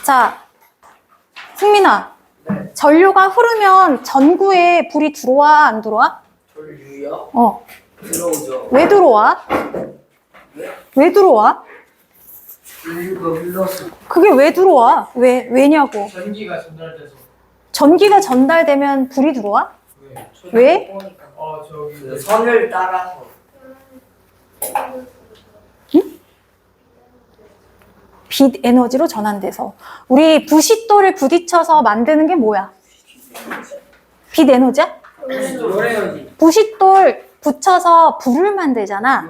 자, 승민아. 네. 전류가 흐르면 전구에 불이 들어와, 안 들어와? 전류요? 들어오죠. 들어오죠. 왜 들어와? 네? 왜 들어와? 전류가 흘러서 그게 왜 들어와? 왜냐고. 전기가 전달돼서. 전기가 전달되면 불이 들어와? 네. 왜? 저기 그 선을 따라서. 빛 에너지로 전환돼서. 우리 부싯돌을 부딪혀서 만드는 게 뭐야? 빛 에너지야? 요래요지. 부싯돌 붙여서 불을 만들잖아.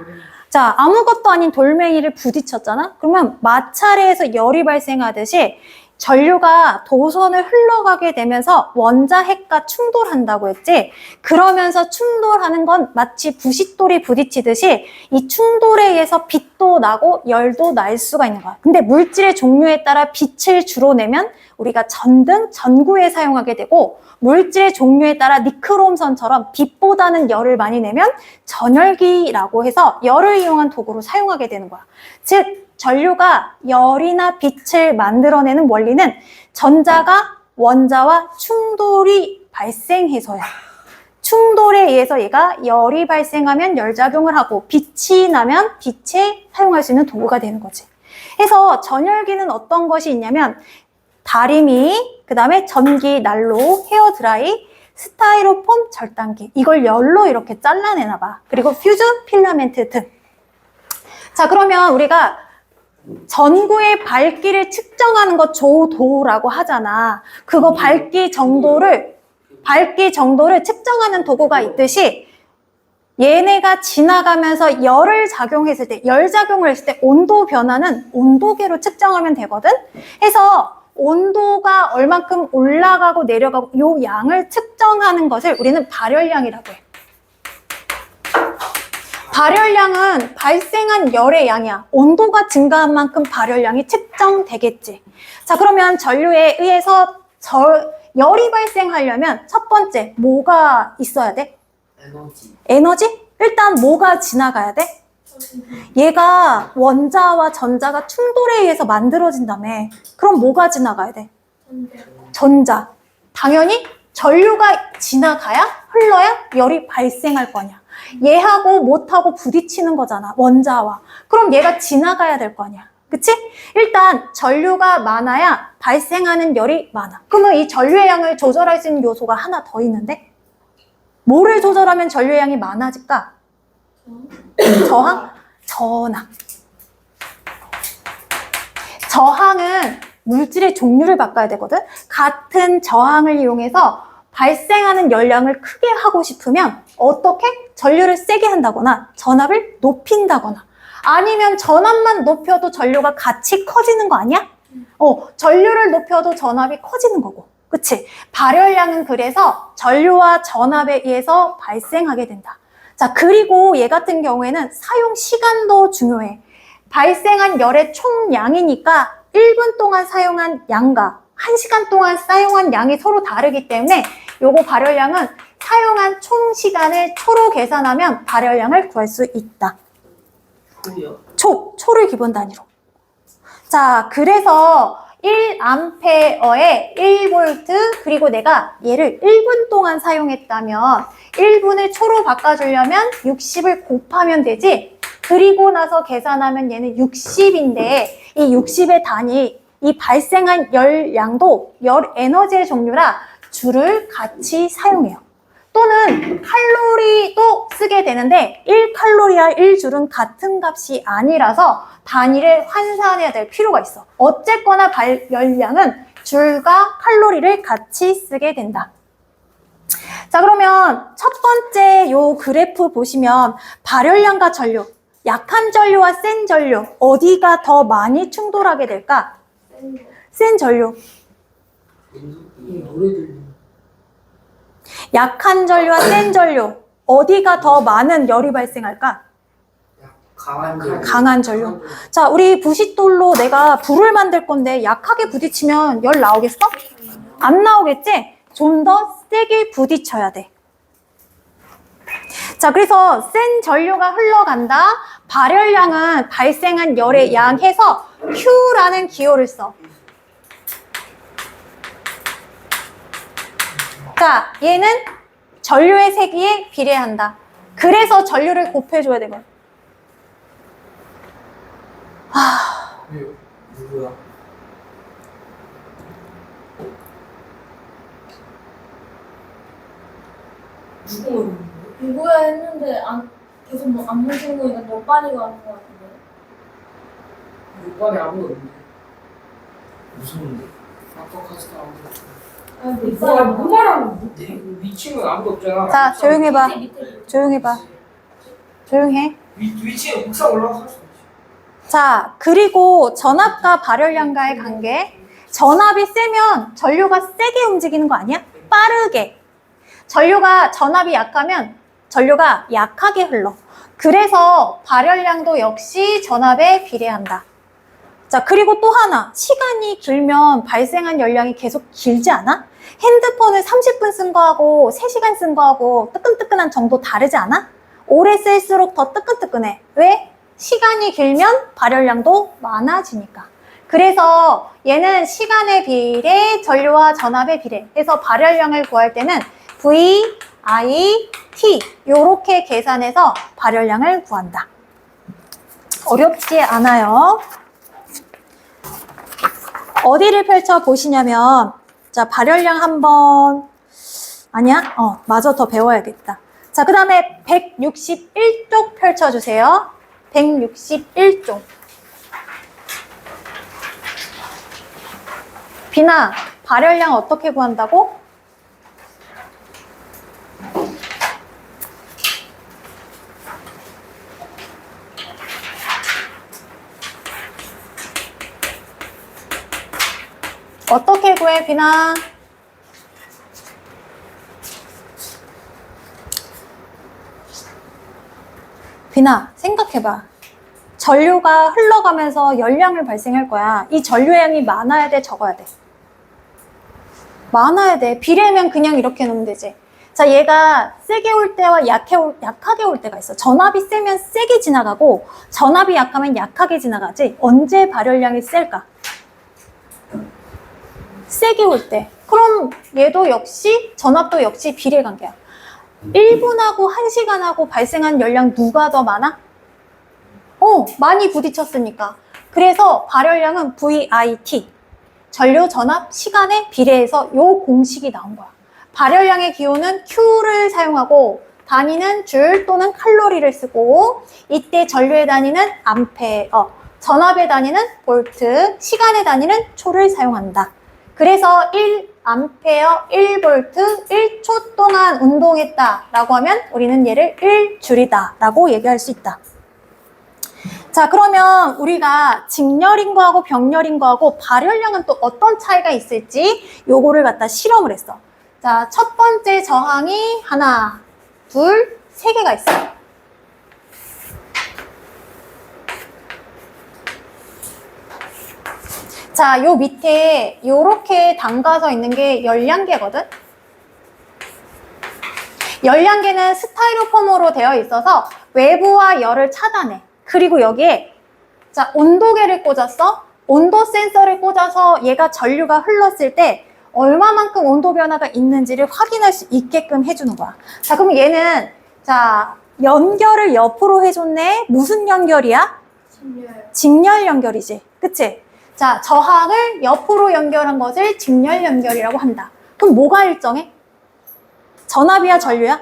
자, 아무것도 아닌 돌멩이를 부딪혔잖아? 그러면 마찰에서 열이 발생하듯이 전류가 도선을 흘러가게 되면서 원자핵과 충돌한다고 했지? 그러면서 충돌하는 건 마치 부싯돌이 부딪히듯이 이 충돌에 의해서 빛도 나고 열도 날 수가 있는 거야. 근데 물질의 종류에 따라 빛을 주로 내면 우리가 전등, 전구에 사용하게 되고, 물질의 종류에 따라 니크롬선처럼 빛보다는 열을 많이 내면 전열기라고 해서 열을 이용한 도구로 사용하게 되는 거야. 즉, 전류가 열이나 빛을 만들어내는 원리는 전자가 원자와 충돌이 발생해서야. 충돌에 의해서 얘가 열이 발생하면 열작용을 하고 빛이 나면 빛에 사용할 수 있는 도구가 되는 거지. 그래서 전열기는 어떤 것이 있냐면 다리미, 그 다음에 전기 난로, 헤어드라이, 스타이로폼 절단기, 이걸 열로 이렇게 잘라내나 봐. 그리고 퓨즈 필라멘트 등. 자, 그러면 우리가 전구의 밝기를 측정하는 거 조도라고 하잖아. 그거 밝기 정도를 측정하는 도구가 있듯이 얘네가 지나가면서 열을 작용했을 때, 열 작용을 했을 때 온도 변화는 온도계로 측정하면 되거든. 해서 온도가 얼만큼 올라가고 내려가고 요 양을 측정하는 것을 우리는 발열량이라고 해. 발열량은 발생한 열의 양이야. 온도가 증가한 만큼 발열량이 측정되겠지. 자, 그러면 전류에 의해서 열이 발생하려면 첫 번째 뭐가 있어야 돼? 에너지? 일단 뭐가 지나가야 돼? 얘가 원자와 전자가 충돌에 의해서 만들어진다며. 그럼 뭐가 지나가야 돼? 전자. 당연히 전류가 지나가야, 흘러야 열이 발생할 거냐. 얘하고 못하고 부딪히는 거잖아, 원자와. 그럼 얘가 지나가야 될 거 아니야. 그치? 일단 전류가 많아야 발생하는 열이 많아. 그러면 이 전류의 양을 조절할 수 있는 요소가 하나 더 있는데? 뭐를 조절하면 전류의 양이 많아질까? 저항? 전항. 저항은 물질의 종류를 바꿔야 되거든? 같은 저항을 이용해서 발생하는 열량을 크게 하고 싶으면 어떻게? 전류를 세게 한다거나 전압을 높인다거나 아니면 전압만 높여도 전류가 같이 커지는 거 아니야? 전류를 높여도 전압이 커지는 거고. 그치? 발열량은 그래서 전류와 전압에 의해서 발생하게 된다. 자, 그리고 얘 같은 경우에는 사용 시간도 중요해. 발생한 열의 총량이니까 1분 동안 사용한 양과 1시간 동안 사용한 양이 서로 다르기 때문에 요거 발열량은 사용한 총 시간을 초로 계산하면 발열량을 구할 수 있다. 초를 기본 단위로. 자, 그래서 1A에 1V, 그리고 내가 얘를 1분 동안 사용했다면 1분을 초로 바꿔주려면 60을 곱하면 되지. 그리고 나서 계산하면 얘는 60인데 이 60의 단위, 이 발생한 열량도 열 에너지의 종류라 줄을 같이 사용해요. 또는 칼로리도 쓰게 되는데 1칼로리와 1줄은 같은 값이 아니라서 단위를 환산해야 될 필요가 있어. 어쨌거나 열량은 줄과 칼로리를 같이 쓰게 된다. 자, 그러면 첫 번째 요 그래프 보시면 발열량과 전류, 약한 전류와 센 전류 어디가 더 많이 충돌하게 될까? 센 전류. 약한 전류와 센 전류 어디가 더 많은 열이 발생할까? 강한 전류. 자, 우리 부싯돌로 내가 불을 만들 건데 약하게 부딪히면 열 나오겠어? 안 나오겠지? 좀 더 세게 부딪혀야 돼. 자, 그래서 센 전류가 흘러간다. 발열량은 발생한 열의 양 해서 Q라는 기호를 써. 자, 얘는 전류의 세기에 비례한다. 그래서 전류를 곱해줘야 되거든. 누구야? 누구? 누구야 했는데 계속 안 보시는 거니까 너 빨리 가는 거 같은데. 오빠네 아무도 없는데. 무서운데. 아까 가서 아무도 없어. 누가 뭐 말하는 못해? 위층은 아무도 없잖아. 자, 조용해봐. 밑에 조용해봐. 조용해. 위층에 옥상 올라가서 할 수 있지. 자, 그리고 전압과 발열량과의 관계. 전압이 세면 전류가 세게 움직이는 거 아니야? 빠르게. 전압이 약하면 전류가 약하게 흘러. 그래서 발열량도 역시 전압에 비례한다. 자, 그리고 또 하나. 시간이 길면 발생한 열량이 계속 길지 않아? 핸드폰을 30분 쓴 거하고 3시간 쓴 거하고 뜨끈뜨끈한 정도 다르지 않아? 오래 쓸수록 더 뜨끈뜨끈해. 왜? 시간이 길면 발열량도 많아지니까. 그래서 얘는 시간의 비례, 전류와 전압의 비례. 그래서 발열량을 구할 때는 V, I, T 요렇게 계산해서 발열량을 구한다. 어렵지 않아요. 어디를 펼쳐 보시냐면, 자, 발열량 한번, 아니야? 마저 더 배워야겠다. 자, 그 다음에 161쪽 펼쳐주세요. 161쪽. 비나, 발열량 어떻게 구한다고? 어떻게 구해, 비나? 비나, 생각해봐. 전류가 흘러가면서 열량을 발생할 거야. 이 전류의 양이 많아야 돼, 적어야 돼? 많아야 돼. 비례면 그냥 이렇게 놓으면 되지. 자, 얘가 세게 올 때와 약하게 올 때가 있어. 전압이 세면 세게 지나가고 전압이 약하면 약하게 지나가지. 언제 발열량이 셀까? 세게 올 때. 그럼 얘도 역시 전압도 역시 비례관계야. 1분하고 1시간하고 발생한 열량 누가 더 많아? 많이 부딪혔으니까. 그래서 발열량은 VIT. 전류, 전압, 시간에 비례해서 요 공식이 나온 거야. 발열량의 기호는 Q를 사용하고 단위는 줄 또는 칼로리를 쓰고 이때 전류의 단위는 암페어, 전압의 단위는 볼트, 시간의 단위는 초를 사용한다. 그래서 1암페어, 1볼트, 1초 동안 운동했다라고 하면 우리는 얘를 1줄이다 라고 얘기할 수 있다. 자, 그러면 우리가 직렬인 거하고 병렬인 거하고 발열량은 또 어떤 차이가 있을지 요거를 갖다 실험을 했어. 자, 첫 번째 저항이 하나, 둘, 세 개가 있어. 자, 요 밑에 요렇게 담가서 있는 게 열량계거든? 열량계는 스타이로폼으로 되어 있어서 외부와 열을 차단해. 그리고 여기에 자, 온도계를 꽂았어. 온도 센서를 꽂아서 얘가 전류가 흘렀을 때 얼마만큼 온도 변화가 있는지를 확인할 수 있게끔 해주는 거야. 자, 그럼 얘는 자, 연결을 옆으로 해줬네. 무슨 연결이야? 직렬 연결이지. 그치? 자, 저항을 옆으로 연결한 것을 직렬 연결이라고 한다. 그럼 뭐가 일정해? 전압이야, 전류야?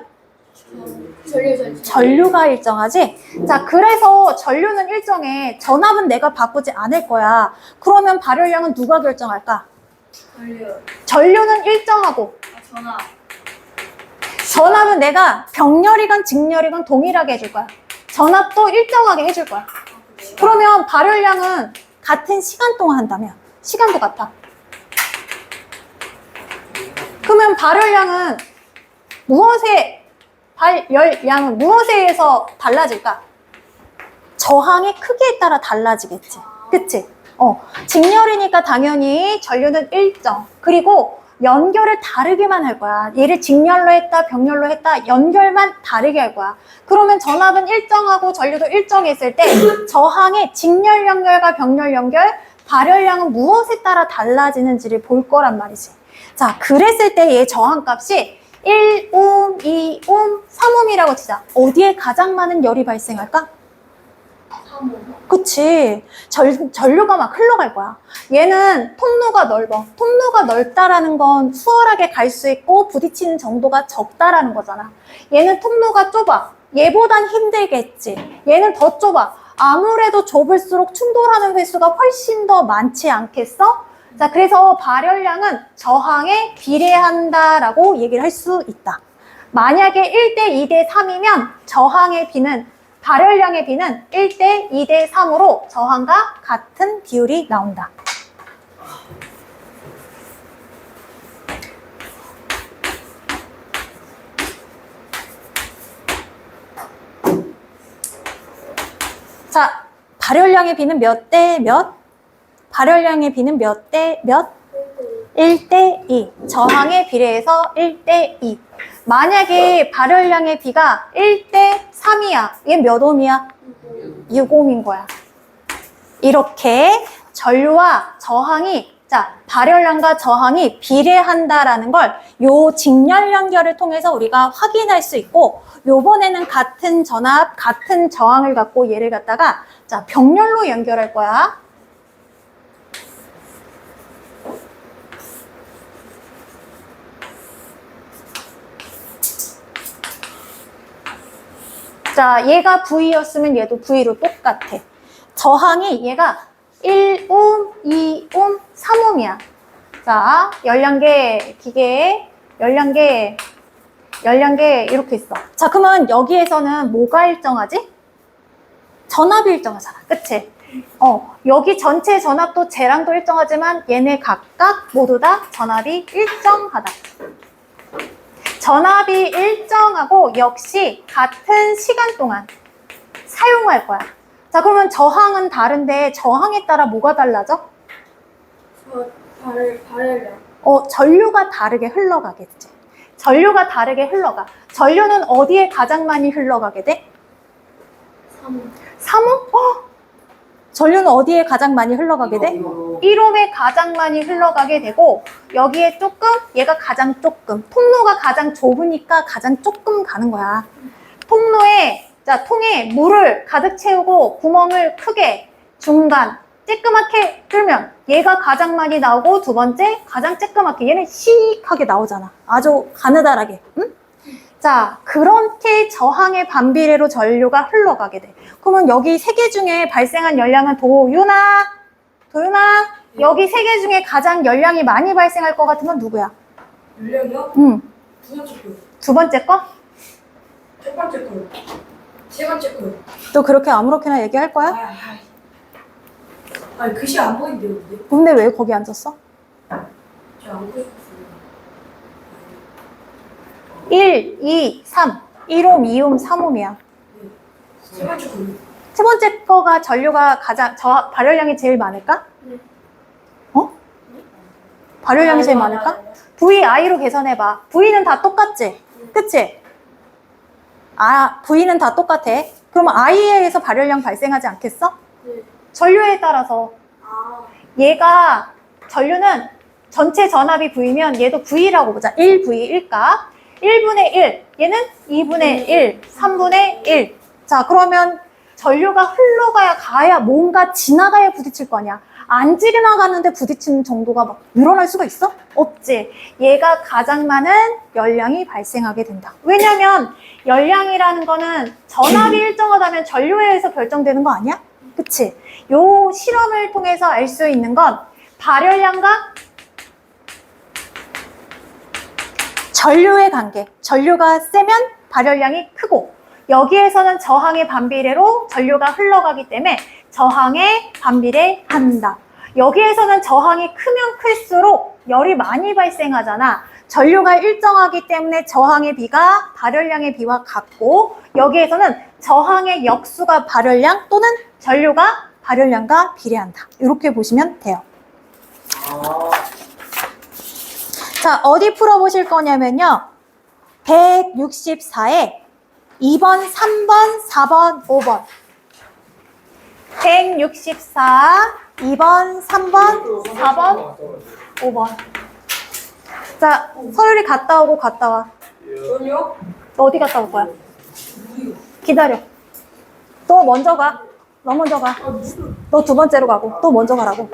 전류가 일정하지? 자, 그래서 전류는 일정해. 전압은 내가 바꾸지 않을 거야. 그러면 발열량은 누가 결정할까? 전류는 일정하고 전압은 내가 병렬이건 직렬이건 동일하게 해줄 거야. 전압도 일정하게 해줄 거야. 그러면 발열량은 같은 시간 동안 한다면 시간도 같아. 그러면 발열량은 발열량은 무엇에 의해서 달라질까? 저항의 크기에 따라 달라지겠지. 그치? 직렬이니까 당연히 전류는 일정. 그리고 연결을 다르게만 할 거야. 얘를 직렬로 했다, 병렬로 했다, 연결만 다르게 할 거야. 그러면 전압은 일정하고 전류도 일정했을 때 저항의 직렬 연결과 병렬 연결, 발열량은 무엇에 따라 달라지는지를 볼 거란 말이지. 자, 그랬을 때 얘 저항값이 1옴, 2옴, 3옴이라고 치자. 어디에 가장 많은 열이 발생할까? 3호. 그치. 전류가 막 흘러갈 거야. 얘는 통로가 넓어. 통로가 넓다라는 건 수월하게 갈 수 있고 부딪히는 정도가 적다라는 거잖아. 얘는 통로가 좁아. 얘보단 힘들겠지. 얘는 더 좁아. 아무래도 좁을수록 충돌하는 횟수가 훨씬 더 많지 않겠어? 자, 그래서 발열량은 저항에 비례한다라고 얘기를 할 수 있다. 만약에 1대 2대 3이면 저항의 비는 발열량의 비는 1대 2대 3으로 저항과 같은 비율이 나온다. 자, 발열량의 비는 몇 대 몇? 발열량의 비는 몇 대 몇? 1대 2. 저항에 비례해서 1대 2. 만약에 발열량의 비가 1대 3이야. 얘 몇 옴이야? 6옴인 거야. 이렇게 전류와 저항이, 자, 발열량과 저항이 비례한다라는 걸 요 직렬 연결을 통해서 우리가 확인할 수 있고, 요번에는 같은 전압, 같은 저항을 갖고 얘를 갖다가, 자, 병렬로 연결할 거야. 자, 얘가 V였으면 얘도 V로 똑같아. 저항이 얘가 1옴, 2옴, 3옴이야. 자, 열량계, 기계, 열량계 이렇게 있어. 자, 그러면 여기에서는 뭐가 일정하지? 전압이 일정하잖아. 그치? 여기 전체 전압도 쟤랑도 일정하지만 얘네 각각 모두 다 전압이 일정하다. 전압이 일정하고 역시 같은 시간 동안 사용할 거야. 자, 그러면 저항은 다른데 저항에 따라 뭐가 달라져? 발열량. 전류가 다르게 흘러가겠지. 전류가 다르게 흘러가. 전류는 어디에 가장 많이 흘러가게 돼? 3호. 3호? 전류는 어디에 가장 많이 흘러가게 돼? 1옴에 가장 많이 흘러가게 되고, 여기에 조금, 얘가 가장 조금, 통로가 가장 좁으니까 가장 조금 가는 거야. 통에 물을 가득 채우고 구멍을 크게, 중간, 쬐끄맣게 뚫면 얘가 가장 많이 나오고, 두 번째 가장 쬐끄맣게, 얘는 시익하게 나오잖아. 아주 가느다랗게. 응? 자, 그렇게 저항의 반비례로 전류가 흘러가게 돼. 그러면 여기 세 개 중에 발생한 열량은 도윤아, 여기 세 개 중에 가장 열량이 많이 발생할 것 같은 건 누구야? 열량이요? 응. 두 번째 거. 두 번째 거? 첫 번째 거. 세 번째 거. 또 그렇게 아무렇게나 얘기할 거야? 아니 글씨 안 보이는데요, 근데? 근데 왜 거기 앉았어? 저안 보였어요. 1, 2, 3. 1옴, 2옴, 3옴이야. 세 번째 거. 세 번째 거가 전류가 가장, 발열량이 제일 많을까? 네. 발열량이 제일 많을까? VI로 계산해봐. V는 다 똑같지? 그치? V는 다 똑같아. 그러면 I에 의해서 발열량 발생하지 않겠어? 네. 전류에 따라서. 얘가, 전류는 전체 전압이 V면 얘도 V라고 보자. 1V, 1값. 1분의 1. 얘는 2분의 1, 3분의 1. 자, 그러면 전류가 가야 뭔가 지나가야 부딪힐 거 아니야. 안 지나가는데 부딪히는 정도가 막 늘어날 수가 있어? 없지. 얘가 가장 많은 열량이 발생하게 된다. 왜냐면 열량이라는 거는 전압이 일정하다면 전류에 의해서 결정되는 거 아니야? 그치? 요 실험을 통해서 알 수 있는 건 발열량과 전류의 관계. 전류가 세면 발열량이 크고, 여기에서는 저항의 반비례로 전류가 흘러가기 때문에 저항에 반비례한다. 여기에서는 저항이 크면 클수록 열이 많이 발생하잖아. 전류가 일정하기 때문에 저항의 비가 발열량의 비와 같고, 여기에서는 저항의 역수가 발열량 또는 전류가 발열량과 비례한다. 이렇게 보시면 돼요. 자, 어디 풀어보실 거냐면요. 164에 2번, 3번, 4번, 5번. 164, 2번, 3번, 4번, 5번. 자, 서율이 갔다 오고 갔다 와. 전요? 너 어디 갔다 올 거야? 기다려. 너 먼저 가. 너 먼저 가. 너 두 번째로 가고. 너 먼저 가라고.